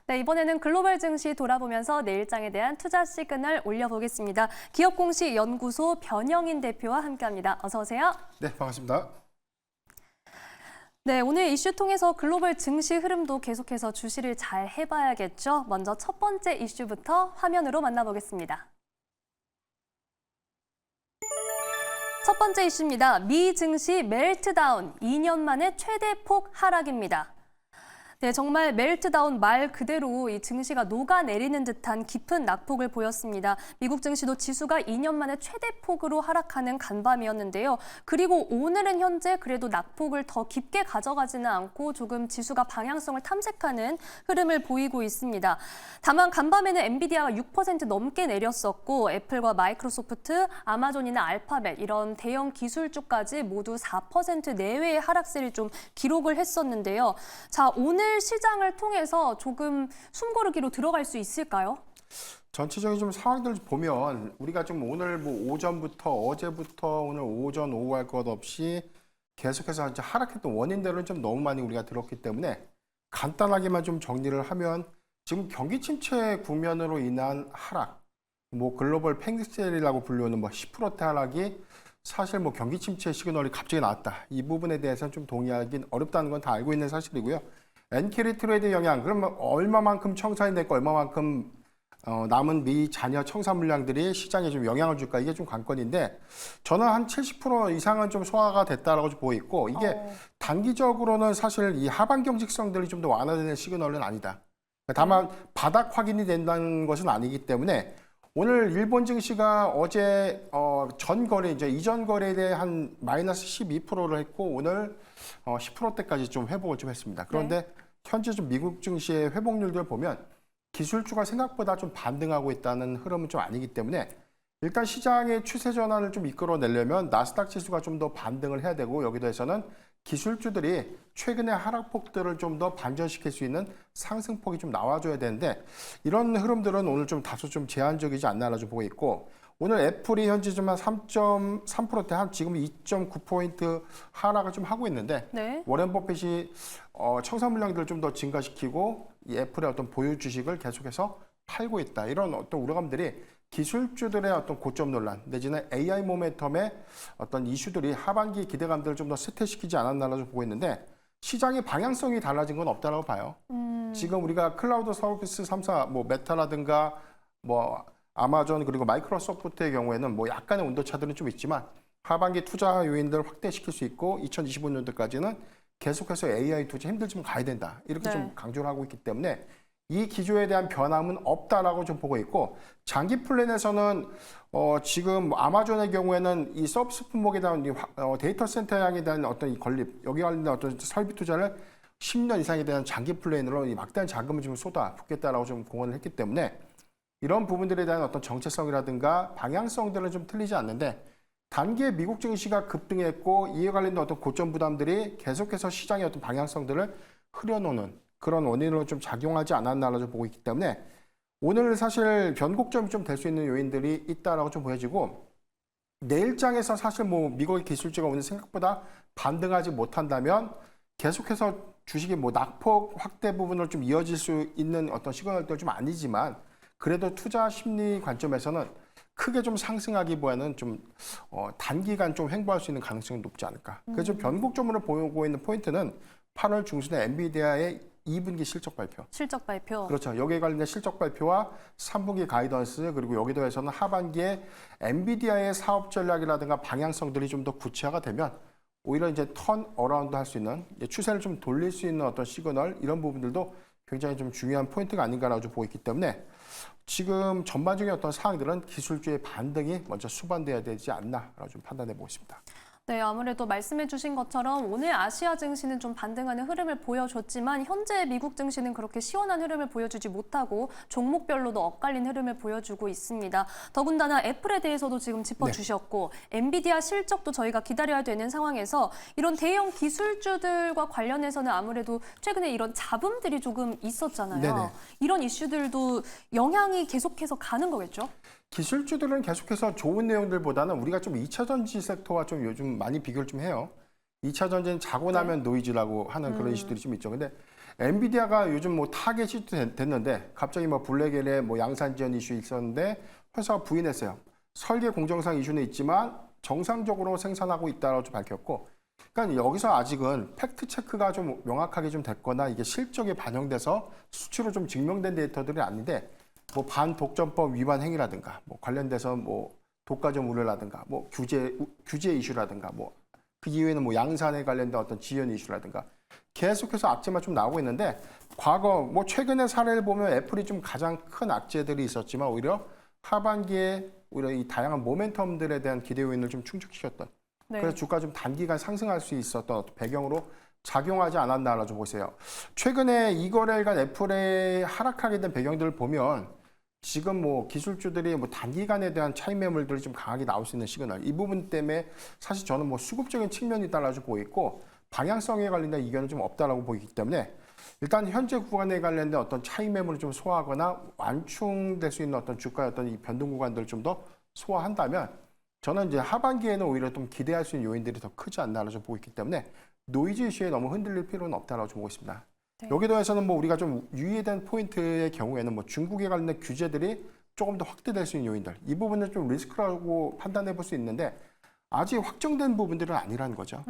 네, 이번에는 글로벌 증시 돌아보면서 내일장에 대한 투자 시그널 올려보겠습니다. 기업공시 연구소 변영인 대표와 함께합니다. 어서 오세요. 네, 반갑습니다. 네, 오늘 이슈 통해서 글로벌 증시 흐름도 계속해서 주시를 잘 해봐야겠죠. 먼저 첫 번째 이슈부터 화면으로 만나보겠습니다. 첫 번째 이슈입니다. 미 증시 멜트다운, 2년 만에 최대폭 하락입니다. 네, 정말 멜트다운 말 그대로 이 증시가 녹아내리는 듯한 깊은 낙폭을 보였습니다. 미국 증시도 지수가 2년 만에 최대폭으로 하락하는 간밤이었는데요. 그리고 오늘은 현재 그래도 낙폭을 더 깊게 가져가지는 않고 조금 지수가 방향성을 탐색하는 흐름을 보이고 있습니다. 다만 간밤에는 엔비디아가 6% 넘게 내렸었고 애플과 마이크로소프트, 아마존이나 알파벳 이런 대형 기술주까지 모두 4% 내외의 하락세를 좀 기록을 했었는데요. 자, 오늘 시장을 통해서 조금 숨고르기로 들어갈 수 있을까요? 전체적인 좀 상황들을 보면 우리가 좀 오늘 뭐 오전부터 어제부터 오늘 오전 오후 할 것 없이 계속해서 이제 하락했던 원인들은 좀 너무 많이 우리가 들었기 때문에 간단하게만 좀 정리를 하면 지금 경기 침체 국면으로 인한 하락, 뭐 글로벌 팽세일이라고 불리는 뭐 10%대 하락이 사실 뭐 경기 침체 시그널이 갑자기 나왔다. 이 부분에 대해서는 좀 동의하긴 어렵다는 건 다 알고 있는 사실이고요. 엔캐리 트레이드 영향, 그러면 얼마만큼 청산이 됐고 얼마만큼 남은 미 잔여 청산 물량들이 시장에 좀 영향을 줄까, 이게 좀 관건인데 저는 한 70% 이상은 좀 소화가 됐다라고 보고 있고, 이게 단기적으로는 사실 이 하반 경직성들이 좀 더 완화되는 시그널은 아니다. 다만 바닥 확인이 된다는 것은 아니기 때문에 오늘 일본 증시가 어제 전 거래, 이제 이전 거래에 대해 한 마이너스 12%를 했고 오늘 10%대까지 좀 회복을 좀 했습니다. 그런데 현재 좀 미국 증시의 회복률들 보면 기술주가 생각보다 좀 반등하고 있다는 흐름은 좀 아니기 때문에 일단 시장의 추세 전환을 좀 이끌어내려면 나스닥 지수가 좀 더 반등을 해야 되고, 여기도 해서는 기술주들이 최근의 하락폭들을 좀 더 반전시킬 수 있는 상승폭이 좀 나와줘야 되는데 이런 흐름들은 오늘 좀 다소 좀 제한적이지 않나라 좀 보고 있고, 오늘 애플이 현재 좀 한 3.3%대 한 지금 2.9포인트 하락을 좀 하고 있는데 워렌 버핏이 청산 물량들을 좀 더 증가시키고 이 애플의 어떤 보유 주식을 계속해서 팔고 있다. 이런 어떤 우려감들이 기술주들의 어떤 고점 논란 내지는 AI 모멘텀의 어떤 이슈들이 하반기 기대감들을 좀 더 쇠퇴시키지 않았나라 좀 보고 있는데 시장의 방향성이 달라진 건 없다라고 봐요. 지금 우리가 클라우드 서비스 3사 뭐 메타라든가 뭐 아마존 그리고 마이크로소프트의 경우에는 뭐 약간의 온도차들은 좀 있지만 하반기 투자 요인들을 확대시킬 수 있고 2025년도까지는 계속해서 AI 투자 힘들지만 가야 된다. 이렇게 좀 강조를 하고 있기 때문에 이 기조에 대한 변함은 없다라고 좀 보고 있고, 장기 플랜에서는 지금 아마존의 경우에는 이 서비스 품목에 대한 데이터 센터 향에 대한 어떤 이 건립, 여기 관련된 어떤 설비 투자를 10년 이상에 대한 장기 플랜으로 이 막대한 자금을 지금 쏟아붓겠다라고 좀 공언을 했기 때문에 이런 부분들에 대한 어떤 정체성이라든가 방향성들은 좀 틀리지 않는데, 단기에 미국 증시가 급등했고 이에 관련된 어떤 고점 부담들이 계속해서 시장의 어떤 방향성들을 흐려놓는 그런 원인으로 좀 작용하지 않았나라고 좀 보고 있기 때문에 오늘 사실 변곡점이 좀 될 수 있는 요인들이 있다라고 좀 보여지고, 내일장에서 사실 뭐 미국의 기술주가 오늘 생각보다 반등하지 못한다면 계속해서 주식이 뭐 낙폭 확대 부분을 좀 이어질 수 있는 어떤 시그널도 좀 아니지만 그래도 투자 심리 관점에서는 크게 좀 상승하기보다는 좀 단기간 좀 횡보할 수 있는 가능성이 높지 않을까. 그래서 좀 변곡점으로 보이고 있는 포인트는 8월 중순에 엔비디아의 2분기 실적 발표. 실적 발표. 그렇죠. 여기에 관련된 실적 발표와 3분기 가이던스, 그리고 여기도 해서는 하반기에 엔비디아의 사업 전략이라든가 방향성들이 좀 더 구체화가 되면 오히려 이제 턴 어라운드 할 수 있는, 추세를 좀 돌릴 수 있는 어떤 시그널, 이런 부분들도 굉장히 좀 중요한 포인트가 아닌가라고 좀 보고 있기 때문에 지금 전반적인 어떤 사항들은 기술주의 반등이 먼저 수반돼야 되지 않나라고 좀 판단해 보고 있습니다. 네, 아무래도 말씀해 주신 것처럼 오늘 아시아 증시는 좀 반등하는 흐름을 보여줬지만 현재 미국 증시는 그렇게 시원한 흐름을 보여주지 못하고 종목별로도 엇갈린 흐름을 보여주고 있습니다. 더군다나 애플에 대해서도 지금 짚어주셨고 엔비디아 실적도 저희가 기다려야 되는 상황에서 이런 대형 기술주들과 관련해서는 아무래도 최근에 이런 잡음들이 조금 있었잖아요. 이런 이슈들도 영향이 계속해서 가는 거겠죠? 기술주들은 계속해서 좋은 내용들보다는 우리가 좀 2차 전지 섹터와 좀 요즘 많이 비교를 좀 해요. 2차 전지는 자고 나면 노이즈라고 하는 그런 이슈들이 좀 있죠. 근데 엔비디아가 요즘 뭐 타겟이 됐는데 갑자기 뭐 블랙엘의 뭐 양산 지연 이슈 있었는데 회사가 부인했어요. 설계 공정상 이슈는 있지만 정상적으로 생산하고 있다고 밝혔고, 그러니까 여기서 아직은 팩트 체크가 좀 명확하게 좀 됐거나 이게 실적에 반영돼서 수치로 좀 증명된 데이터들이 아닌데, 뭐 반독점법 위반 행위라든가 뭐 관련돼서 뭐 독과점 우려라든가 뭐 규제 이슈라든가 뭐 그 이후에는 뭐 양산에 관련된 어떤 지연 이슈라든가 계속해서 악재만 좀 나오고 있는데, 과거 뭐 최근의 사례를 보면 애플이 좀 가장 큰 악재들이 있었지만 오히려 하반기에 오히려 이 다양한 모멘텀들에 대한 기대 요인을 좀 충족시켰던, 네. 그래서 주가 좀 단기간 상승할 수 있었던 어떤 배경으로 작용하지 않았나라 좀 보세요. 최근에 이 거래일간 애플의 하락하게 된 배경들을 보면 지금 뭐 기술주들이 뭐 단기간에 대한 차익 매물들이 좀 강하게 나올 수 있는 시그널, 이 부분 때문에 사실 저는 뭐 수급적인 측면이 있다라고 보고 있고, 방향성에 관련된 이견은 좀 없다라고 보이기 때문에 일단 현재 구간에 관련된 어떤 차익 매물을 좀 소화하거나 완충될 수 있는 어떤 주가의 어떤 이 변동 구간들을 좀 더 소화한다면 저는 이제 하반기에는 오히려 좀 기대할 수 있는 요인들이 더 크지 않나라고 좀 보고 있기 때문에 노이즈 이슈에 너무 흔들릴 필요는 없다라고 좀 보고 있습니다. 네. 여기 더해서는 뭐 우리가 좀 유의된 포인트의 경우에는 뭐 중국에 관련된 규제들이 조금 더 확대될 수 있는 요인들, 이 부분은 좀 리스크라고 판단해 볼 수 있는데 아직 확정된 부분들은 아니라는 거죠.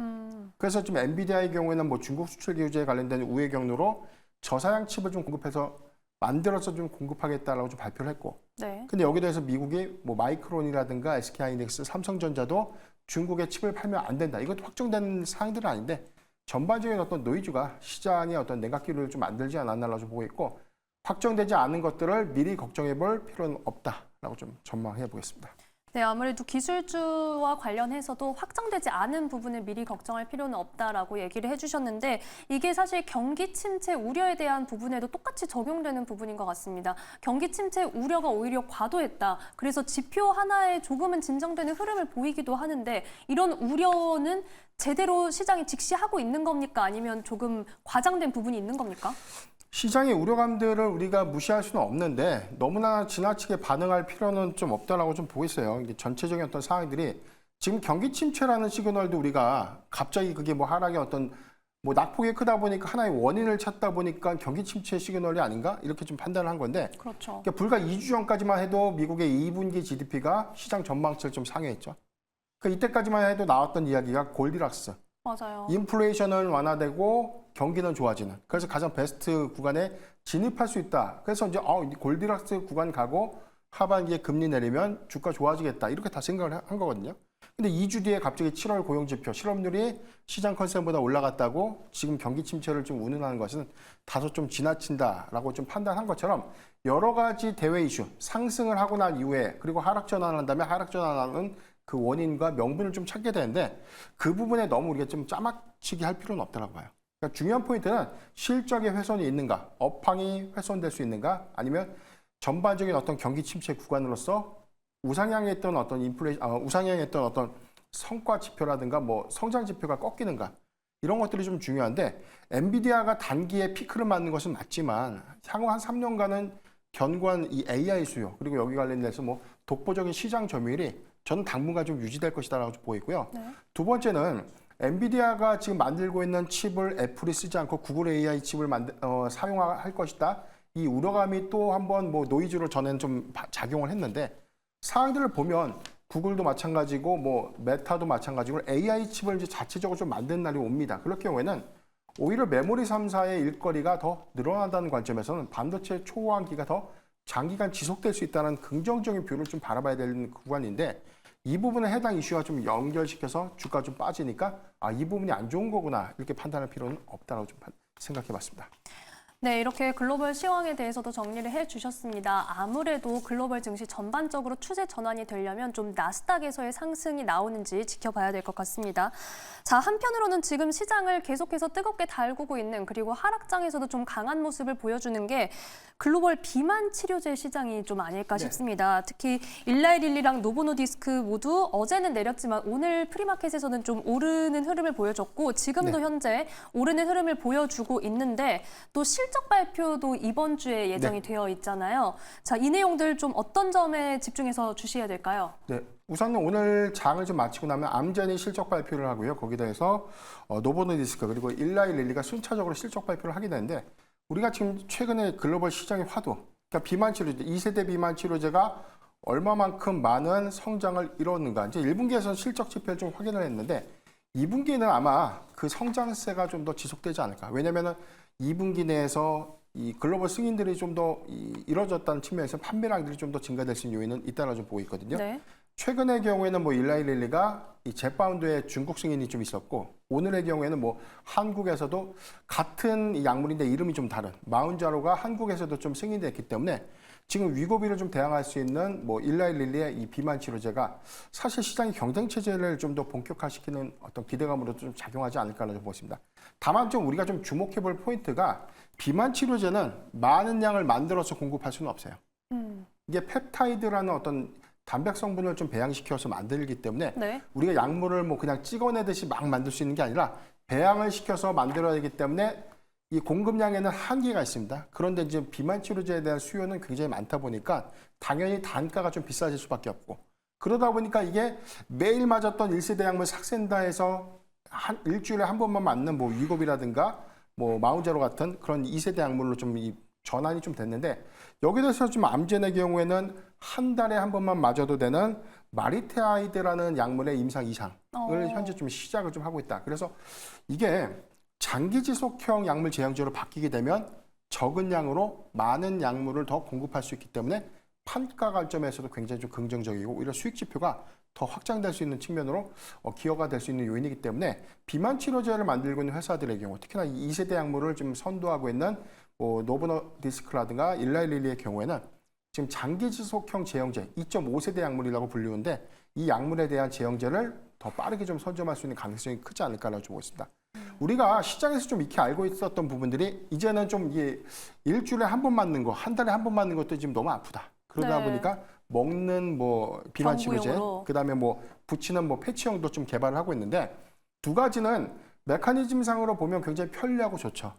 그래서 지금 엔비디아의 경우에는 뭐 중국 수출 규제에 관련된 우회 경로로 저사양 칩을 좀 공급해서 만들어서 좀 공급하겠다라고 좀 발표를 했고, 네. 근데 여기 대해서 미국이 뭐 마이크론이라든가 SK하이닉스, 삼성전자도 중국에 칩을 팔면 안 된다, 이것도 확정된 사항들은 아닌데 전반적인 어떤 노이즈가 시장의 어떤 냉각기를 좀 만들지 않았나라고 보고 있고, 확정되지 않은 것들을 미리 걱정해 볼 필요는 없다라고 좀 전망해 보겠습니다. 네, 아무래도 기술주와 관련해서도 확정되지 않은 부분을 미리 걱정할 필요는 없다라고 얘기를 해주셨는데, 이게 사실 경기 침체 우려에 대한 부분에도 똑같이 적용되는 부분인 것 같습니다. 경기 침체 우려가 오히려 과도했다. 그래서 지표 하나에 조금은 진정되는 흐름을 보이기도 하는데, 이런 우려는 제대로 시장이 직시하고 있는 겁니까? 아니면 조금 과장된 부분이 있는 겁니까? 시장의 우려감들을 우리가 무시할 수는 없는데 너무나 지나치게 반응할 필요는 좀 없다라고 좀 보고 있어요. 이게 전체적인 어떤 상황들이 지금 경기 침체라는 시그널도 우리가 갑자기 그게 뭐 하락의 어떤 뭐 낙폭이 크다 보니까 하나의 원인을 찾다 보니까 경기 침체 시그널이 아닌가 이렇게 좀 판단을 한 건데, 그렇죠. 그러니까 불과 2주 전까지만 해도 미국의 2분기 GDP가 시장 전망치를 좀 상회했죠. 그러니까 이때까지만 해도 나왔던 이야기가 골디락스. 맞아요. 인플레이션은 완화되고 경기는 좋아지는, 그래서 가장 베스트 구간에 진입할 수 있다. 그래서 이제 골디락스 구간 가고 하반기에 금리 내리면 주가 좋아지겠다, 이렇게 다 생각을 한 거거든요. 근데 2주 뒤에 갑자기 7월 고용지표 실업률이 시장 컨센보다 올라갔다고 지금 경기 침체를 좀 운운하는 것은 다소 좀 지나친다라고 좀 판단한 것처럼, 여러 가지 대외 이슈 상승을 하고 난 이후에 그리고 하락 전환을 한다면 하락 전환하는 그 원인과 명분을 좀 찾게 되는데, 그 부분에 너무 우리가 좀 짜맞추기 할 필요는 없다고 봐요. 그러니까 중요한 포인트는 실적의 훼손이 있는가, 업황이 훼손될 수 있는가, 아니면 전반적인 어떤 경기 침체 구간으로서 우상향했던 어떤 우상향했던 어떤 성과 지표라든가 뭐 성장 지표가 꺾이는가, 이런 것들이 좀 중요한데, 엔비디아가 단기에 피크를 맞는 것은 맞지만 향후 한 3년간은 견고한 이 AI 수요, 그리고 여기 관련돼서 뭐 독보적인 시장 점유율이 저는 당분간 좀 유지될 것이다라고 보이고요. 네. 두 번째는 엔비디아가 지금 만들고 있는 칩을 애플이 쓰지 않고 구글 AI 칩을 사용할 것이다, 이 우려감이 또 한번 뭐 노이즈로 전에는 좀 작용을 했는데, 사항들을 보면 구글도 마찬가지고 뭐 메타도 마찬가지고 AI 칩을 이제 자체적으로 좀 만드는 날이 옵니다. 그럴 경우에는 오히려 메모리 3사의 일거리가 더 늘어난다는 관점에서는 반도체 초호환기가 더 장기간 지속될 수 있다는 긍정적인 뷰를 좀 바라봐야 되는 구간인데, 이 부분에 해당 이슈와 좀 연결시켜서 주가 좀 빠지니까 이 부분이 안 좋은 거구나, 이렇게 판단할 필요는 없다라고 좀 생각해 봤습니다. 네, 이렇게 글로벌 시황에 대해서도 정리를 해주셨습니다. 아무래도 글로벌 증시 전반적으로 추세 전환이 되려면 좀 나스닥에서의 상승이 나오는지 지켜봐야 될 것 같습니다. 자, 한편으로는 지금 시장을 계속해서 뜨겁게 달구고 있는, 그리고 하락장에서도 좀 강한 모습을 보여주는 게 글로벌 비만 치료제 시장이 좀 아닐까 싶습니다. 특히 일라이릴리랑 노보노디스크 모두 어제는 내렸지만 오늘 프리마켓에서는 좀 오르는 흐름을 보여줬고, 지금도 현재 오르는 흐름을 보여주고 있는데, 또 실제 실적 발표도 이번 주에 예정이 되어 있잖아요. 자, 이 내용들 좀 어떤 점에 집중해서 주셔야 될까요? 네, 우선 오늘 장을 좀 마치고 나면 암젠이 실적 발표를 하고요. 거기다 해서 노보노디스크 그리고 일라이릴리가 순차적으로 실적 발표를 하게 되는데 우리가 지금 최근에 글로벌 시장의 화두, 그러니까 비만 치료제, 2세대 비만 치료제가 얼마만큼 많은 성장을 이뤘는가. 이제 1분기에서는 실적 지표를 좀 확인을 했는데 2분기는 아마 그 성장세가 좀 더 지속되지 않을까. 왜냐면은 2분기 내에서 이 글로벌 승인들이 좀 더 이루어졌다는 측면에서 판매량들이 좀 더 증가될 수 있는 요인은 있다라 좀 보고 있거든요. 네. 최근의 경우에는 뭐 일라이릴리가 이 제파운드의 중국 승인이 좀 있었고 오늘의 경우에는 뭐 한국에서도 같은 이 약물인데 이름이 좀 다른 마운자로가 한국에서도 좀 승인됐기 때문에 지금 위고비를 좀 대항할 수 있는 뭐 일라이릴리의 이 비만 치료제가 사실 시장의 경쟁 체제를 좀 더 본격화시키는 어떤 기대감으로 좀 작용하지 않을까라고 보습니다. 다만 좀 우리가 좀 주목해볼 포인트가 비만 치료제는 많은 양을 만들어서 공급할 수는 없어요. 이게 펩타이드라는 어떤 단백 성분을 좀 배양시켜서 만들기 때문에 네. 우리가 약물을 뭐 그냥 찍어내듯이 막 만들 수 있는 게 아니라 배양을 시켜서 만들어야 되기 때문에 이 공급량에는 한계가 있습니다. 그런데 이제 비만 치료제에 대한 수요는 굉장히 많다 보니까 당연히 단가가 좀 비싸질 수밖에 없고 그러다 보니까 이게 매일 맞았던 1세대 약물 삭센다 해서 일주일에 한 번만 맞는 뭐 위고비라든가 뭐 마운제로 같은 그런 2세대 약물로 좀 이 전환이 좀 됐는데 여기에 대해서 좀 암젠의 경우에는 한 달에 한 번만 맞아도 되는 마리테아이드라는 약물의 임상 이상을 현재 좀 시작을 좀 하고 있다. 그래서 이게 장기 지속형 약물 제형제로 바뀌게 되면 적은 양으로 많은 약물을 더 공급할 수 있기 때문에 판가 관점에서도 굉장히 좀 긍정적이고 오히려 수익 지표가 더 확장될 수 있는 측면으로 기여가 될 수 있는 요인이기 때문에 비만 치료제를 만들고 있는 회사들의 경우 특히나 이 2세대 약물을 지금 선도하고 있는 뭐 노보노디스크라든가 일라이릴리의 경우에는 지금 장기 지속형 제형제 2.5세대 약물이라고 불리는데 이 약물에 대한 제형제를 더 빠르게 좀 선점할 수 있는 가능성이 크지 않을까라고 보고 있습니다. 우리가 시장에서 좀 익히 알고 있었던 부분들이 이제는 좀 이게 일주일에 한 번 맞는 거, 한 달에 한 번 맞는 것도 지금 너무 아프다. 그러다 네. 보니까 먹는 뭐 비만 치료제, 경구용으로. 그다음에 뭐 붙이는 뭐 패치형도 좀 개발을 하고 있는데 두 가지는 메커니즘상으로 보면 굉장히 편리하고 좋죠.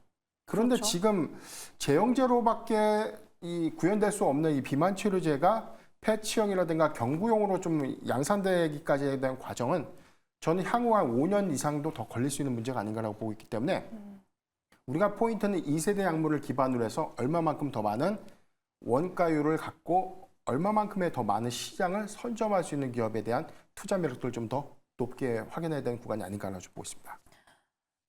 그런데 그렇죠. 지금 제형제로밖에 이 구현될 수 없는 이 비만 치료제가 패치형이라든가 경구용으로 좀 양산되기까지에 대한 과정은 저는 향후 한 5년 이상도 더 걸릴 수 있는 문제가 아닌가라고 보고 있기 때문에 우리가 포인트는 2세대 약물을 기반으로 해서 얼마만큼 더 많은 원가율을 갖고 얼마만큼의 더 많은 시장을 선점할 수 있는 기업에 대한 투자 매력도를 좀 더 높게 확인해야 되는 구간이 아닌가라고 보고 있습니다.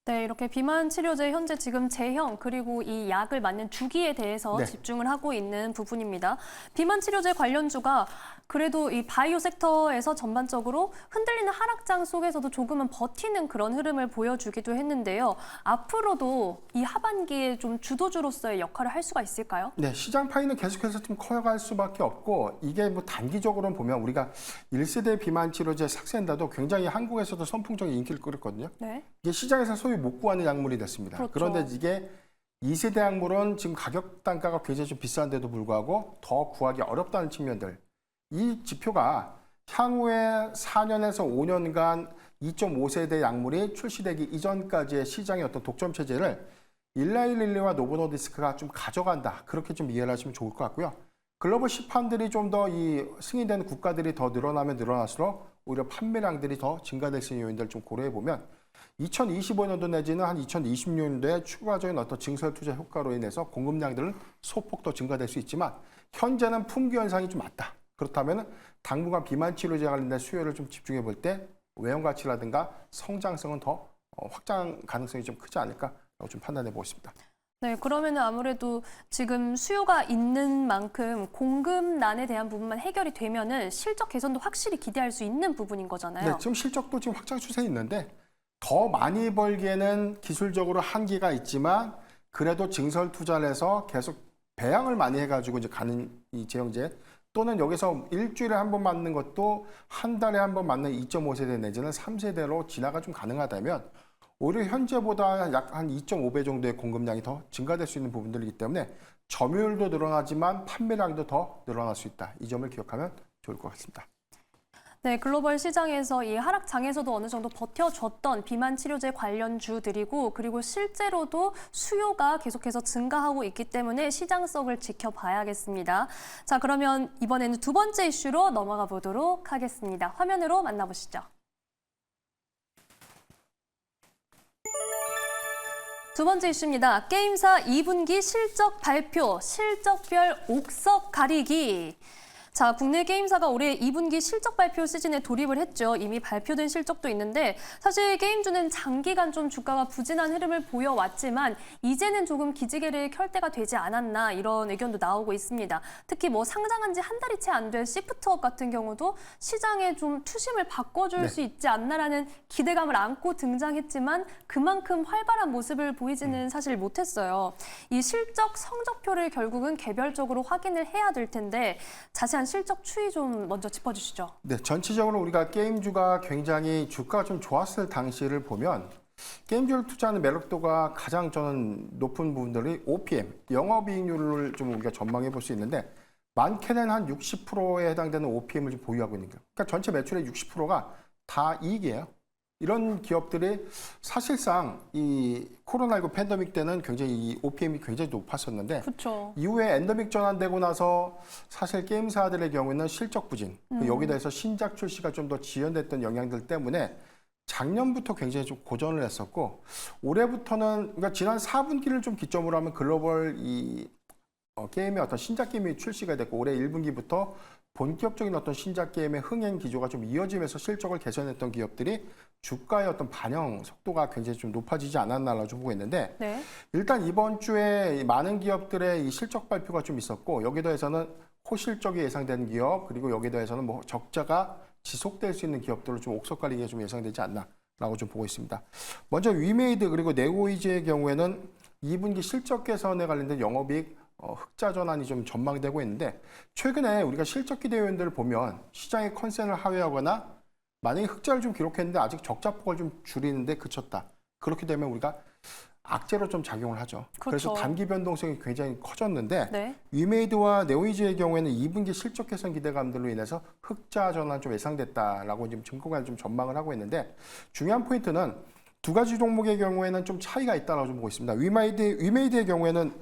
네, 이렇게 비만 치료제 현재 지금 제형 그리고 이 약을 맞는 주기에 대해서 네. 집중을 하고 있는 부분입니다. 비만 치료제 관련주가 그래도 이 바이오 섹터에서 전반적으로 흔들리는 하락장 속에서도 조금은 버티는 그런 흐름을 보여주기도 했는데요. 앞으로도 이 하반기에 좀 주도주로서의 역할을 할 수가 있을까요? 네, 시장 파이는 계속해서 좀 커갈 수밖에 없고 이게 뭐 단기적으로는 보면 우리가 1세대 비만 치료제 삭센다도 굉장히 한국에서도 선풍적인 인기를 끌었거든요. 네. 이게 시장에서 소위 못 구하는 약물이 됐습니다. 그렇죠. 그런데 이게 2세대 약물은 지금 가격 단가가 굉장히 좀 비싼데도 불구하고 더 구하기 어렵다는 측면들. 이 지표가 향후에 4년에서 5년간 2.5세대 약물이 출시되기 이전까지의 시장의 어떤 독점 체제를 일라이릴리와 노보노디스크가 좀 가져간다. 그렇게 좀 이해를 하시면 좋을 것 같고요. 글로벌 시판들이 좀 더 이 승인되는 국가들이 더 늘어나면 늘어날수록 오히려 판매량들이 더 증가될 수 있는 요인들을 좀 고려해 보면 2025년도 내지는 한 2026년도에 추가적인 어떤 증설 투자 효과로 인해서 공급량들은 소폭 더 증가될 수 있지만 현재는 품귀 현상이 좀 맞다. 그렇다면 당분간 비만 치료제 관련된 수요를 좀 집중해 볼 때 외형 가치라든가 성장성은 더 확장 가능성이 좀 크지 않을까라고 좀 판단해 보고 있습니다. 네, 그러면은 아무래도 지금 수요가 있는 만큼 공급난에 대한 부분만 해결이 되면은 실적 개선도 확실히 기대할 수 있는 부분인 거잖아요. 네, 지금 실적도 지금 확장 추세에 있는데 더 많이 벌기에는 기술적으로 한계가 있지만 그래도 증설 투자를 해서 계속 배양을 많이 해가지고 이제 가는 이 제형제 또는 여기서 일주일에 한 번 맞는 것도 한 달에 한 번 맞는 2.5세대 내지는 3세대로 진화가 좀 가능하다면 오히려 현재보다 약 한 2.5배 정도의 공급량이 더 증가될 수 있는 부분들이기 때문에 점유율도 늘어나지만 판매량도 더 늘어날 수 있다. 이 점을 기억하면 좋을 것 같습니다. 네, 글로벌 시장에서 이 하락장에서도 어느 정도 버텨줬던 비만 치료제 관련주들이고 그리고 실제로도 수요가 계속해서 증가하고 있기 때문에 시장성을 지켜봐야겠습니다. 자, 그러면 이번에는 두 번째 이슈로 넘어가 보도록 하겠습니다. 화면으로 만나보시죠. 두 번째 이슈입니다. 게임사 2분기 실적 발표, 실적별 옥석 가리기. 자, 국내 게임사가 올해 2분기 실적 발표 시즌에 돌입을 했죠. 이미 발표된 실적도 있는데 사실 게임주는 장기간 좀 주가가 부진한 흐름을 보여왔지만 이제는 조금 기지개를 켤 때가 되지 않았나 이런 의견도 나오고 있습니다. 특히 뭐 상장한 지 한 달이 채 안 된 시프트업 같은 경우도 시장에 좀 투심을 바꿔줄 수 있지 않나라는 기대감을 안고 등장했지만 그만큼 활발한 모습을 보이지는 사실 못했어요. 이 실적 성적표를 결국은 개별적으로 확인을 해야 될 텐데 자세한 실적 추이 좀 먼저 짚어주시죠. 네, 전체적으로 우리가 게임주가 굉장히 주가가 좀 좋았을 당시를 보면 게임주를 투자하는 매력도가 가장 저는 높은 부분들이 OPM, 영업이익률을 좀 우리가 전망해 볼 수 있는데 많게는 한 60%에 해당되는 OPM을 좀 보유하고 있는 거예요. 그러니까 전체 매출의 60%가 다 이익이에요. 이런 기업들이 사실상 이 코로나19 팬데믹 때는 굉장히 이 OPM이 굉장히 높았었는데 그렇죠. 이후에 엔데믹 전환되고 나서 사실 게임사들의 경우에는 실적 부진, 여기다 해서 신작 출시가 좀 더 지연됐던 영향들 때문에 작년부터 굉장히 좀 고전을 했었고 올해부터는 그러니까 지난 4분기를 좀 기점으로 하면 글로벌 게임의 어떤 신작 게임이 출시가 됐고 올해 1분기부터 본격적인 어떤 신작 게임의 흥행 기조가 좀 이어지면서 실적을 개선했던 기업들이 주가의 어떤 반영 속도가 굉장히 좀 높아지지 않았나라고 좀 보고 있는데 네. 일단 이번 주에 많은 기업들의 이 실적 발표가 좀 있었고 여기에 더해서는 호실적이 예상되는 기업 그리고 여기에 더해서는 뭐 적자가 지속될 수 있는 기업들로 좀 옥석가리기가 좀 예상되지 않나라고 좀 보고 있습니다. 먼저 위메이드 그리고 네오이즈의 경우에는 2분기 실적 개선에 관련된 영업이익 흑자 전환이 좀 전망되고 있는데 최근에 우리가 실적 기대 요인들을 보면 시장의 컨센을 하회하거나 만약에 흑자를 좀 기록했는데 아직 적자 폭을 좀 줄이는데 그쳤다. 그렇게 되면 우리가 악재로 좀 작용을 하죠. 그렇죠. 그래서 단기 변동성이 굉장히 커졌는데 네. 위메이드와 네오이즈의 경우에는 2분기 실적 개선 기대감들로 인해서 흑자 전환 좀 예상됐다라고 지금 증권가 좀 전망을 하고 있는데 중요한 포인트는 두 가지 종목의 경우에는 좀 차이가 있다고 좀 보고 있습니다. 위메이드의 경우에는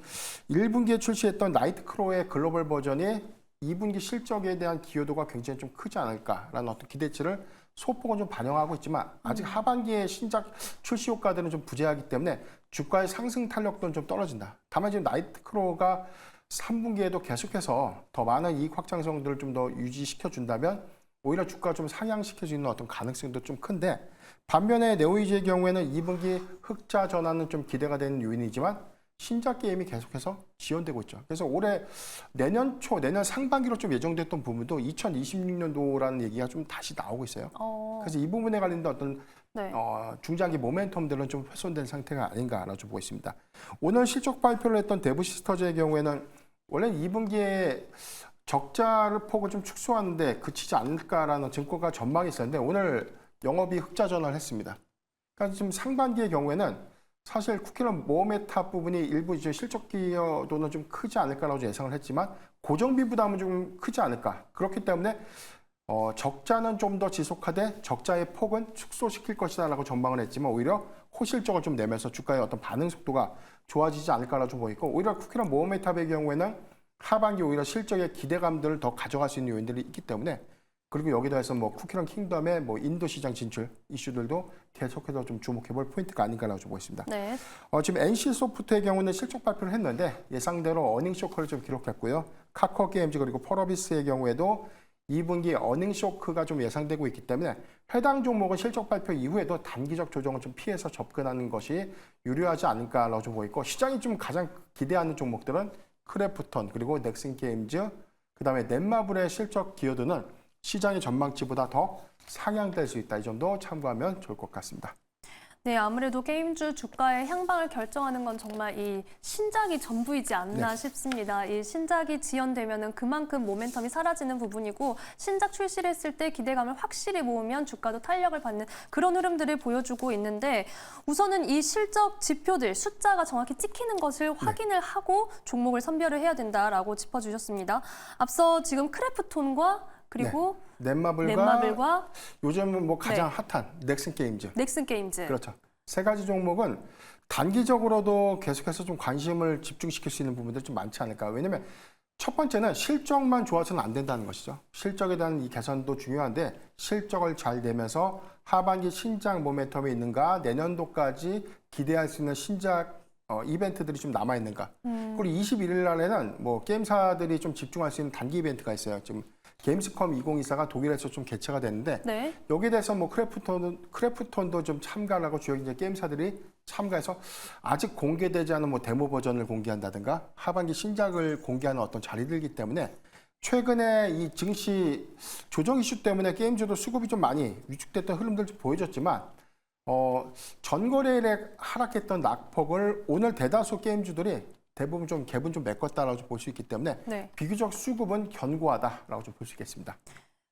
1분기에 출시했던 나이트크로의 글로벌 버전이 2분기 실적에 대한 기여도가 굉장히 좀 크지 않을까라는 어떤 기대치를 소폭은 좀 반영하고 있지만 아직 하반기에 신작 출시 효과들은 좀 부재하기 때문에 주가의 상승 탄력도는 좀 떨어진다. 다만 지금 나이트크로가 3분기에도 계속해서 더 많은 이익 확장성들을 좀 더 유지시켜 준다면 오히려 주가가 좀 상향시킬 수 있는 어떤 가능성도 좀 큰데 반면에 네오이즈의 경우에는 2분기 흑자 전환은 좀 기대가 되는 요인이지만 신작 게임이 계속해서 지연되고 있죠. 그래서 올해 내년 상반기로 좀 예정됐던 부분도 2026년도라는 얘기가 좀 다시 나오고 있어요. 그래서 이 부분에 관련된 어떤 네. 중장기 모멘텀들은 좀 훼손된 상태가 아닌가라고 좀 보고 있습니다. 오늘 실적 발표를 했던 데브시스터즈의 경우에는 원래 2분기에 적자를 폭을 좀 축소하는데 그치지 않을까라는 증권가 전망이 있었는데 오늘 영업이 흑자 전환을 했습니다. 그러니까 지금 상반기의 경우에는 사실 쿠키런 모어메타 부분이 일부 이제 실적 기여도는 좀 크지 않을까라고 예상을 했지만 고정비 부담은 좀 크지 않을까. 그렇기 때문에 적자는 좀 더 지속하되 적자의 폭은 축소시킬 것이다라고 전망을 했지만 오히려 호실적을 좀 내면서 주가의 어떤 반응 속도가 좋아지지 않을까라고 좀 보이고 오히려 쿠키런 모어메타의 경우에는 하반기 오히려 실적의 기대감들을 더 가져갈 수 있는 요인들이 있기 때문에 그리고 여기다 해서 뭐 쿠키런 킹덤의 뭐 인도 시장 진출 이슈들도 계속해서 좀 주목해볼 포인트가 아닌가라고 좀 보고 있습니다. 네. 지금 NC소프트의 경우는 실적 발표를 했는데 예상대로 어닝 쇼크를 좀 기록했고요. 카카오 게임즈 그리고 펄어비스의 경우에도 2분기 어닝 쇼크가 좀 예상되고 있기 때문에 해당 종목은 실적 발표 이후에도 단기적 조정을 좀 피해서 접근하는 것이 유리하지 않을까라고 좀 보고 있고 시장이 좀 가장 기대하는 종목들은 크래프톤 그리고 넥슨 게임즈 그다음에 넷마블의 실적 기여도는 시장의 전망치보다 더 상향될 수 있다. 이 점도 참고하면 좋을 것 같습니다. 네, 아무래도 게임주 주가의 향방을 결정하는 건 정말 이 신작이 전부이지 않나 싶습니다. 이 신작이 지연되면은 그만큼 모멘텀이 사라지는 부분이고 신작 출시를 했을 때 기대감을 확실히 모으면 주가도 탄력을 받는 그런 흐름들을 보여주고 있는데 우선은 이 실적 지표들 숫자가 정확히 찍히는 것을 확인을 하고 종목을 선별을 해야 된다라고 짚어주셨습니다. 앞서 지금 크래프톤과 그리고 넷마블과 요즘은 뭐 가장 네. 핫한 넥슨 게임즈. 넥슨 게임즈. 그렇죠. 세 가지 종목은 단기적으로도 계속해서 좀 관심을 집중시킬 수 있는 부분들이 좀 많지 않을까. 왜냐면 첫 번째는 실적만 좋아서는 안 된다는 것이죠. 실적에 대한 이 개선도 중요한데 실적을 잘 내면서 하반기 신작 모멘텀이 있는가, 내년도까지 기대할 수 있는 신작 이벤트들이 좀 남아 있는가. 그리고 21일 날에는 뭐 게임사들이 좀 집중할 수 있는 단기 이벤트가 있어요. 지금 게임스컴 2024가 독일에서 좀 개최가 됐는데 네. 여기에 대해서 뭐 크래프톤도 좀 참가를 하고 주요 이제 게임사들이 참가해서 아직 공개되지 않은 뭐 데모 버전을 공개한다든가 하반기 신작을 공개하는 어떤 자리들이기 때문에 최근에 이 증시 조정 이슈 때문에 게임주도 수급이 좀 많이 위축됐던 흐름들 좀 보여줬지만 전거래일에 하락했던 낙폭을 오늘 대다수 게임주들이 대부분 좀 갭은 좀 메꿨다라고 볼 수 있기 때문에 네. 비교적 수급은 견고하다라고 좀 볼 수 있겠습니다.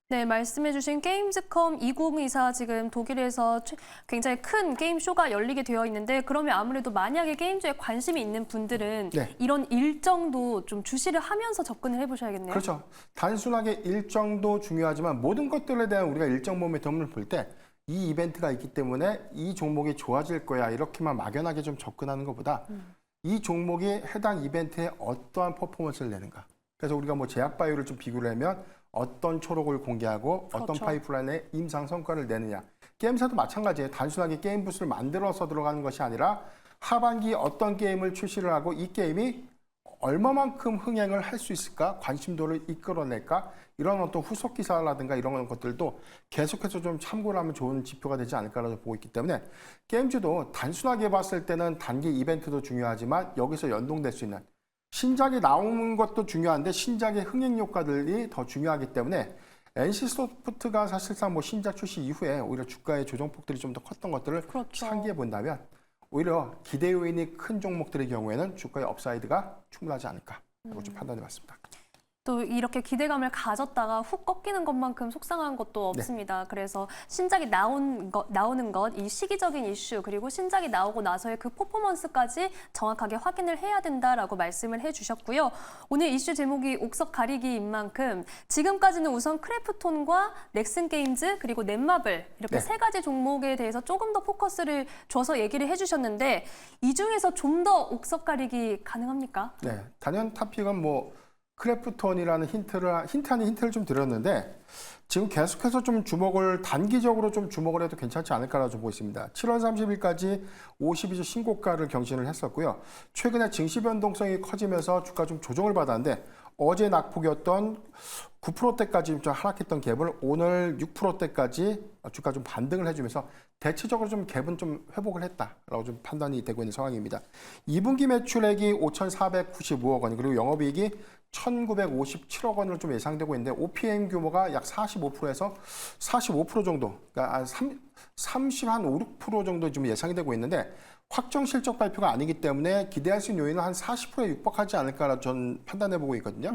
네, 말씀해주신 게임즈컴 2024 지금 독일에서 굉장히 큰 게임 쇼가 열리게 되어 있는데 그러면 아무래도 만약에 게임주에 관심이 있는 분들은 네. 이런 일정도 좀 주시를 하면서 접근을 해보셔야겠네요. 그렇죠. 단순하게 일정도 중요하지만 모든 것들에 대한 우리가 일정 모멘텀을 볼 때 이 이벤트가 있기 때문에 이 종목이 좋아질 거야 이렇게만 막연하게 좀 접근하는 것보다 이 종목이 해당 이벤트에 어떠한 퍼포먼스를 내는가. 그래서 우리가 뭐 제약바이오를 좀 비교를 하면 어떤 초록을 공개하고 그렇죠. 어떤 파이프라인에 임상 성과를 내느냐. 게임사도 마찬가지예요. 단순하게 게임 부스를 만들어서 들어가는 것이 아니라 하반기 어떤 게임을 출시를 하고 이 게임이 얼마만큼 흥행을 할 수 있을까, 관심도를 이끌어낼까, 이런 어떤 후속 기사라든가 이런 것들도 계속해서 좀 참고를 하면 좋은 지표가 되지 않을까라고 보고 있기 때문에 게임주도 단순하게 봤을 때는 단기 이벤트도 중요하지만 여기서 연동될 수 있는 신작이 나오는 것도 중요한데 신작의 흥행 효과들이 더 중요하기 때문에 NC소프트가 사실상 뭐 신작 출시 이후에 오히려 주가의 조정폭들이 좀 더 컸던 것들을 그렇죠. 상기해 본다면 오히려 기대 요인이 큰 종목들의 경우에는 주가의 업사이드가 충분하지 않을까라고 좀 판단해 봤습니다. 또 이렇게 기대감을 가졌다가 훅 꺾이는 것만큼 속상한 것도 없습니다. 그래서 신작이 나오는 것, 이 시기적인 이슈, 그리고 신작이 나오고 나서의 그 퍼포먼스까지 정확하게 확인을 해야 된다라고 말씀을 해주셨고요. 오늘 이슈 제목이 옥석 가리기인 만큼 지금까지는 우선 크래프톤과 넥슨 게임즈 그리고 넷마블 이렇게 네. 세 가지 종목에 대해서 조금 더 포커스를 줘서 얘기를 해주셨는데 이 중에서 좀 더 옥석 가리기 가능합니까? 네, 단연 탑픽은 뭐 크래프톤이라는 힌트를 좀 드렸는데 지금 계속해서 좀 단기적으로 좀 주목을 해도 괜찮지 않을까라고 좀 보고 있습니다. 7월 30일까지 52주 신고가를 경신을 했었고요. 최근에 증시 변동성이 커지면서 주가 좀 조정을 받았는데 어제 낙폭이었던 9%대까지 좀 하락했던 갭을 오늘 6%대까지 주가 좀 반등을 해주면서 대체적으로 좀 갭은 좀 회복을 했다라고 좀 판단이 되고 있는 상황입니다. 2분기 매출액이 5,495억 원, 그리고 영업이익이 1,957억 원으로 좀 예상되고 있는데 OPM 규모가 약 45%에서 45% 정도, 그러니까 한 5, 6% 정도 좀 예상이 되고 있는데 확정 실적 발표가 아니기 때문에 기대할 수 있는 요인은 한 40%에 육박하지 않을까라 전 판단해 보고 있거든요.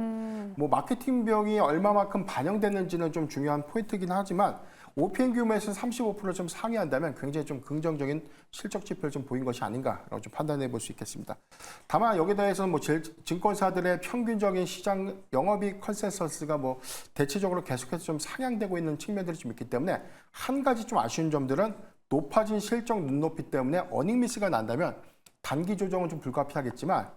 뭐 마케팅 비용이 얼마만큼 반영됐는지는 좀 중요한 포인트이긴 하지만 OPM 규모에서 35%를 좀 상회한다면 굉장히 좀 긍정적인 실적 지표를 좀 보인 것이 아닌가라고 좀 판단해 볼 수 있겠습니다. 다만 여기에 대해서는 뭐 증권사들의 평균적인 시장 영업이익 컨센서스가 뭐 대체적으로 계속해서 좀 상향되고 있는 측면들이 좀 있기 때문에 한 가지 좀 아쉬운 점들은 높아진 실적 눈높이 때문에 어닝 미스가 난다면 단기 조정은 좀 불가피하겠지만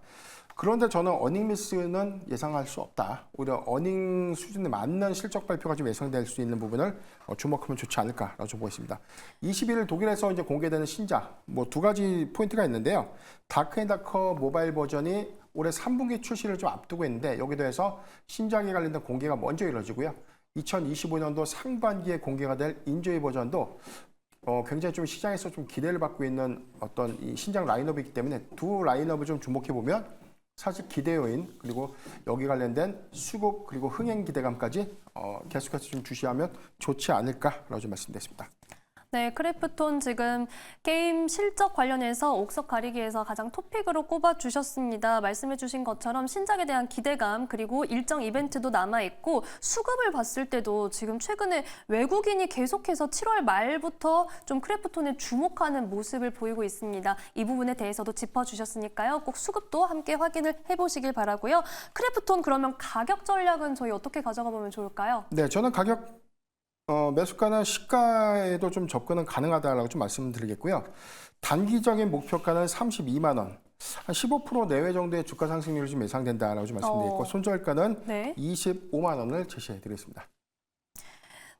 그런데 저는 어닝 미스는 예상할 수 없다. 오히려 어닝 수준에 맞는 실적 발표가 좀 예상될 수 있는 부분을 주목하면 좋지 않을까라고 좀 보겠습니다. 21일 독일에서 이제 공개되는 신작 뭐 두 가지 포인트가 있는데요. 다크앤다커 모바일 버전이 올해 3분기 출시를 좀 앞두고 있는데 여기에 대해서 신작에 관련된 공개가 먼저 이루어지고요. 2025년도 상반기에 공개가 될 인조이 버전도 굉장히 좀 시장에서 좀 기대를 받고 있는 어떤 이 신작 라인업이기 때문에 두 라인업을 좀 주목해 보면 사실 기대 요인 그리고 여기 관련된 수급 그리고 흥행 기대감까지 계속해서 좀 주시하면 좋지 않을까라고 좀 말씀드렸습니다. 네, 크래프톤 지금 게임 실적 관련해서 옥석 가리기에서 가장 토픽으로 꼽아주셨습니다. 말씀해주신 것처럼 신작에 대한 기대감 그리고 일정 이벤트도 남아있고 수급을 봤을 때도 지금 최근에 외국인이 계속해서 7월 말부터 좀 크래프톤에 주목하는 모습을 보이고 있습니다. 이 부분에 대해서도 짚어주셨으니까요. 꼭 수급도 함께 확인을 해보시길 바라고요. 크래프톤 그러면 가격 전략은 저희 어떻게 가져가 보면 좋을까요? 네, 저는 가격 매수가나 시가에도 좀 접근은 가능하다라고 좀 말씀드리겠고요. 단기적인 목표가는 32만 원, 한 15% 내외 정도의 주가 상승률이 좀 예상된다라고 좀 말씀드리겠고 손절가는 네. 25만 원을 제시해드리겠습니다.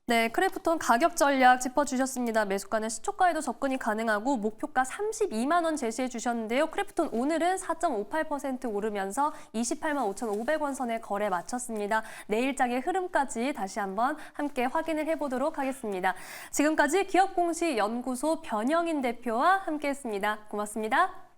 네, 크래프톤 가격 전략 짚어주셨습니다. 매수가는 시초가에도 접근이 가능하고 목표가 32만 원 제시해 주셨는데요. 크래프톤 오늘은 4.58% 오르면서 28만 5,500원 선에 거래 마쳤습니다. 내일장의 흐름까지 다시 한번 함께 확인을 해보도록 하겠습니다. 지금까지 기업공시연구소 변영인 대표와 함께했습니다. 고맙습니다.